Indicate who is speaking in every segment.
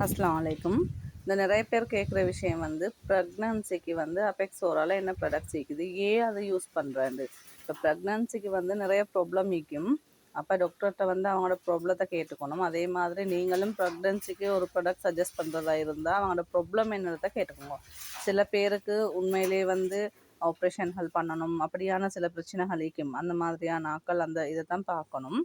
Speaker 1: அஸ்ஸலாமு அலைக்கும். இந்த நிறைய பேர் கேட்குற விஷயம் வந்து ப்ரெக்னன்சிக்கு வந்து அபெக்ஸோரால் என்ன ப்ராடக்ட்ஸ் இருக்குது, ஏன் அதை யூஸ் பண்ணுறாண்டு. இப்போ ப்ரெக்னன்சிக்கு வந்து நிறைய ப்ராப்ளம் இருக்கும். அப்போ டாக்டர்கிட்ட வந்து அவங்களோட ப்ராப்ளத்தை கேட்டுக்கணும். அதே மாதிரி நீங்களும் ப்ரெக்னன்சிக்கு ஒரு ப்ராடக்ட் சஜஸ்ட் பண்ணுறதா இருந்தால் அவங்களோட ப்ராப்ளம் என்னதை கேட்டுக்கோங்க. சில பேருக்கு உண்மையிலே வந்து ஆப்ரேஷன்கள் பண்ணணும் அப்படியான சில பிரச்சனைகள் இருக்கும். அந்த மாதிரியான ஆட்கள் அந்த இதை தான் பார்க்கணும்.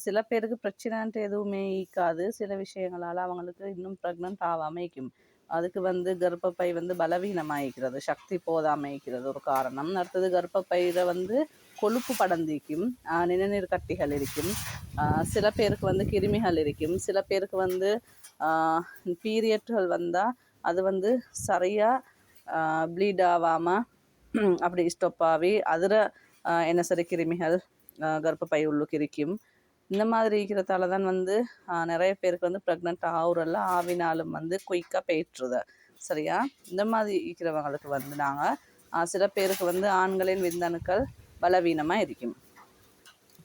Speaker 1: சில பேருக்கு பிரச்சனைன்ட்டு எதுவுமே இருக்காது. சில விஷயங்களால் அவங்களுக்கு இன்னும் ப்ரெக்னென்ட் ஆகாமல் இருக்கும். அதுக்கு வந்து கர்ப்பப்பை வந்து பலவீனமாகிக்கிறது, சக்தி போதாமல் இருக்கிறது ஒரு காரணம். அடுத்தது கர்ப்பப்பையில் வந்து கொழுப்பு படர்ந்திருக்கும், நிணநீர் கட்டிகள் இருக்கும். சில பேருக்கு வந்து கிருமிகள் இருக்கும். சில பேருக்கு வந்து பீரியட்கள் வந்தால் அது வந்து சரியாக ப்ளீட் ஆகாமல் அப்படி ஸ்டொப் ஆகி அதில் என்ன சரி கிருமிகள் கர்ப்பப்பை உள்ளுக்கு இருக்கும். இந்த மாதிரி இருக்கிறதால தான் வந்து நிறைய பேருக்கு வந்து ப்ரெக்னென்ட் ஆகுறல்ல ஆவினாலும் வந்து குயிக்காக போயிட்டுருது. சரியா? இந்த மாதிரி இருக்கிறவங்களுக்கு வந்து நாங்கள் சில பேருக்கு வந்து ஆண்களின் விந்தணுக்கள் பலவீனமாக இருக்கும்.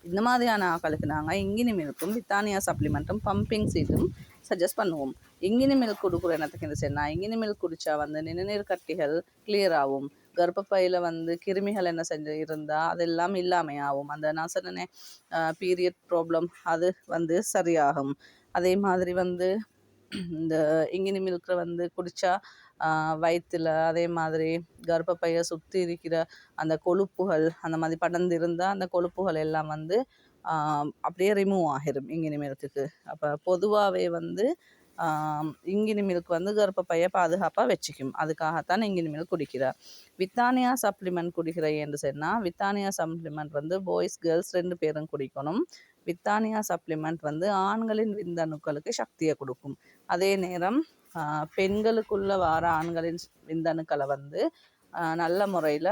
Speaker 1: இந்த மாதிரியான ஆக்களுக்கு நாங்கள் இங்கினி மில்க்கும் வித்தானியா சப்ளிமெண்ட்டும் பம்பிங் சீட்டும் சஜஸ்ட் பண்ணுவோம். இங்கினி மில்க் கொடுக்குற என்னத்துக்கு என்ன செய்யணும், இங்கினி மில்க் குடித்தா வந்து நிணநீர் கட்டிகள் கிளியர் ஆகும். கர்ப்பப்பையில் வந்து கிருமிகள் என்ன செஞ்சு இருந்தால் அதெல்லாம் இல்லாமையாகும். அந்த நான் சொன்னேனே பீரியட் ப்ராப்ளம் அது வந்து சரியாகும். அதே மாதிரி வந்து இந்த இங்கினி மில்கை வந்து குடித்தா வயிற்றில் அதே மாதிரி கர்ப்பப்பையை சுற்றி இருக்கிற அந்த கொழுப்புகள் அந்த மாதிரி படர்ந்து இருந்தால் அந்த கொழுப்புகள் எல்லாம் வந்து அப்படியே ரிமூவ் ஆகிரும் இங்கினி மில்க்குக்கு. அப்போ பொதுவாகவே வந்து இங்கினி மில்க் வந்து கர்ப்பப்பையை பாதுகாப்பாக வச்சுக்கும். அதுக்காகத்தான் இங்கினி மில்க் குடிக்கிறார். வித்தானியா சப்ளிமெண்ட் குடிக்கிற என்று சொன்னால் வித்தானியா சப்ளிமெண்ட் வந்து பாய்ஸ் கேர்ள்ஸ் 2 பேரும் குடிக்கணும். வித்தானியா சப்ளிமெண்ட் வந்து ஆண்களின் விந்தணுக்களுக்கு சக்தியை கொடுக்கும். அதே நேரம் பெண்களுக்குள்ள வர ஆண்களின் விந்தணுக்களை வந்து நல்ல முறையில்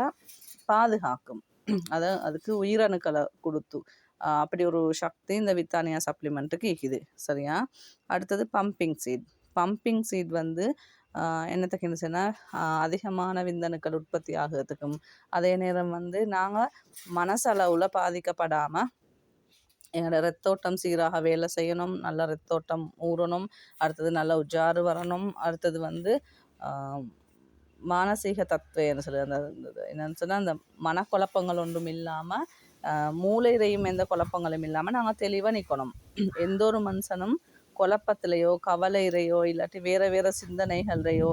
Speaker 1: பாதுகாக்கும். அதுக்கு உயிரணுக்களை கொடுத்து அப்படி ஒரு சக்தி இந்த வித்தானியா சப்ளிமெண்ட்டுக்கு இருக்குது. சரியா? அடுத்தது பம்பிங் சீட். பம்பிங் சீட் வந்து என்னத்துக்கு சொன்னால் அதிகமான விந்தணுக்கள் உற்பத்தி ஆகிறதுக்கும், அதே நேரம் வந்து நாங்கள் மனசளவில் பாதிக்கப்படாமல் எங்களோட ரத்தோட்டம் சீராக வேலை செய்யணும், நல்ல ரத்தோட்டம் ஊறணும், அடுத்தது நல்ல உஜாறு வரணும், அடுத்தது வந்து மானசீக தத்துவம் என்ன சொல்லுது அந்த என்னன்னு சொன்னால் அந்த மனக்குழப்பங்கள் ஒன்றும் இல்லாமல் மூளையிலையும் எந்த குழப்பங்களும் இல்லாமல் நாங்கள் தெளிவாக நிற்கணும். எந்த ஒரு மனுஷனும் குழப்பத்திலையோ கவலையிலையோ இல்லாட்டி வேறு வேறு சிந்தனைகள்லையோ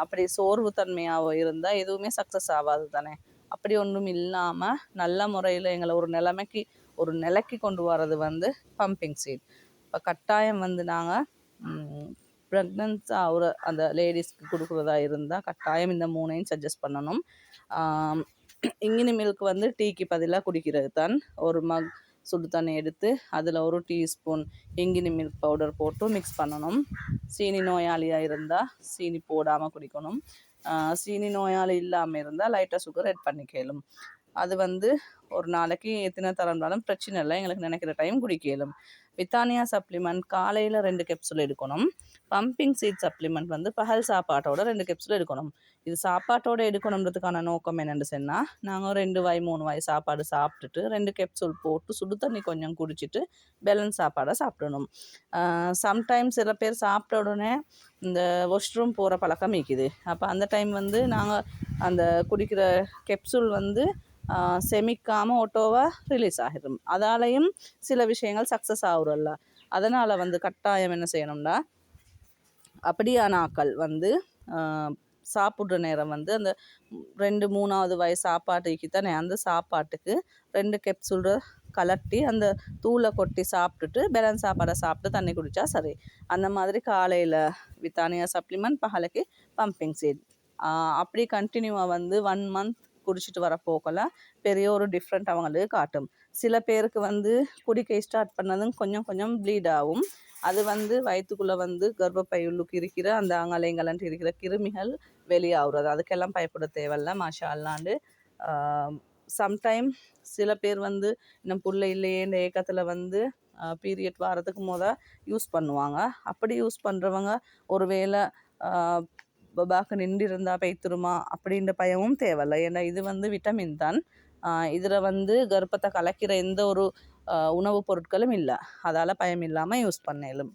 Speaker 1: அப்படி சோர்வு தன்மையாகவோ இருந்தால் எதுவுமே சக்ஸஸ் ஆகாது தானே. அப்படி ஒன்றும் இல்லாமல் நல்ல முறையில் எங்களை ஒரு நிலைக்கு கொண்டு வர்றது வந்து பம்பிங் சீட். இப்போ கட்டாயம் வந்து நாங்கள் ப்ரெக்னன்ஸ் ஆகிற அந்த லேடிஸ்க்கு கொடுக்குறதா இருந்தால் கட்டாயம் இந்த 3ஐயும் சஜஸ்ட் பண்ணணும். இங்கினி மில்க் வந்து டீக்கு பதிலாக குடிக்கிறது தான். ஒரு மக் சுடு தண்ணி எடுத்து அதில் ஒரு டீஸ்பூன் இங்கினி மில்க் பவுடர் போட்டு மிக்ஸ் பண்ணணும். சீனி நோயாளியாக இருந்தால் சீனி போடாமல் குடிக்கணும். சீனி நோயாளி இல்லாமல் இருந்தால் லைட்டாக சுகர் ஆட் பண்ணிக்கலும். அது வந்து ஒரு நாளைக்கு எத்தனை தரம்னாலும் பிரச்சனை இல்லை, எங்களுக்கு நினைக்கிற டைம் குடிக்கலும். வித்தானியா சப்ளிமெண்ட் காலையில் 2 கேப்சூல் எடுக்கணும். பம்பிங் சீட் சப்ளிமெண்ட் வந்து பகல் சாப்பாட்டோட 2 கேப்சூல் எடுக்கணும். இது சாப்பாட்டோடு எடுக்கணுன்றதுக்கான நோக்கம் என்னென்னு சொன்னால், நாங்கள் 2 வாய் 3 வாய் சாப்பாடு சாப்பிட்டுட்டு 2 கேப்சூல் போட்டு சுடு தண்ணி கொஞ்சம் குடிச்சிட்டு பேலன்ஸ் சாப்பாடை சாப்பிடணும். சம்டைம்ஸ் சில பேர் சாப்பிட்ட உடனே இந்த வாஷ்ரூம் போகிற பழக்கம் இருக்குது. அப்போ அந்த டைம் வந்து நாங்கள் அந்த குடிக்கிற கேப்சூல் வந்து செமிக்காமல் ஓட்டோவாக ரிலீஸ் ஆகிடும். அதாலையும் சில விஷயங்கள் சக்ஸஸ் ஆகுறல்ல. அதனால் வந்து கட்டாயம் என்ன செய்யணும்னா, அப்படியான ஆக்கள் வந்து சாப்பிட்ற நேரம் வந்து அந்த 2-3வது வாய் சாப்பாட்டுக்கு தானே அந்த சாப்பாட்டுக்கு 2 கேப்சூல் கலட்டி அந்த தூளை கொட்டி சாப்பிட்டுட்டு பேலன்ஸ் சாப்பாடை சாப்பிட்டு தண்ணி குடித்தா சரி. அந்த மாதிரி காலையில் வித்தானியா சப்ளிமெண்ட், பகலுக்கு பம்பிங் சீட். அப்படி கண்டினியூவாக வந்து 1 மந்த் குடிச்சிட்டு வர போக்கல பெரிய ஒரு டிஃப்ரெண்ட் அவங்களுக்கு காட்டும். சில பேருக்கு வந்து குடிக்க ஸ்டார்ட் பண்ணதும் கொஞ்சம் கொஞ்சம் ப்ளீட் ஆகும். அது வந்து வயிற்றுக்குள்ளே வந்து கர்ப்பப்பை உள்ளுக்கு இருக்கிற அந்த அங்கலைங்கலன்ட்டு இருக்கிற கிருமிகள் வெளியாகிறது. அதுக்கெல்லாம் பயப்பட தேவையில்ல. மாஷா அல்லாண்டு. சம்டைம் சில பேர் வந்து இன்னும் புள்ள இல்லையே இந்த ஏக்கத்தில் வந்து பீரியட் வாரத்துக்கு யூஸ் பண்ணுவாங்க. அப்படி யூஸ் பண்ணுறவங்க ஒரு வேளை பாக்கு நின்று இருந்தால் பெய்த்துருமா அப்படின்ற பயமும் தேவையில்லை. ஏன்னா இது வந்து விட்டமின் தான். இதில் வந்து கர்ப்பத்தை கலக்கிற எந்த ஒரு உணவுப் பொருட்களும் இல்லை. அதால் பயம் இல்லாமல் யூஸ் பண்ணலும்.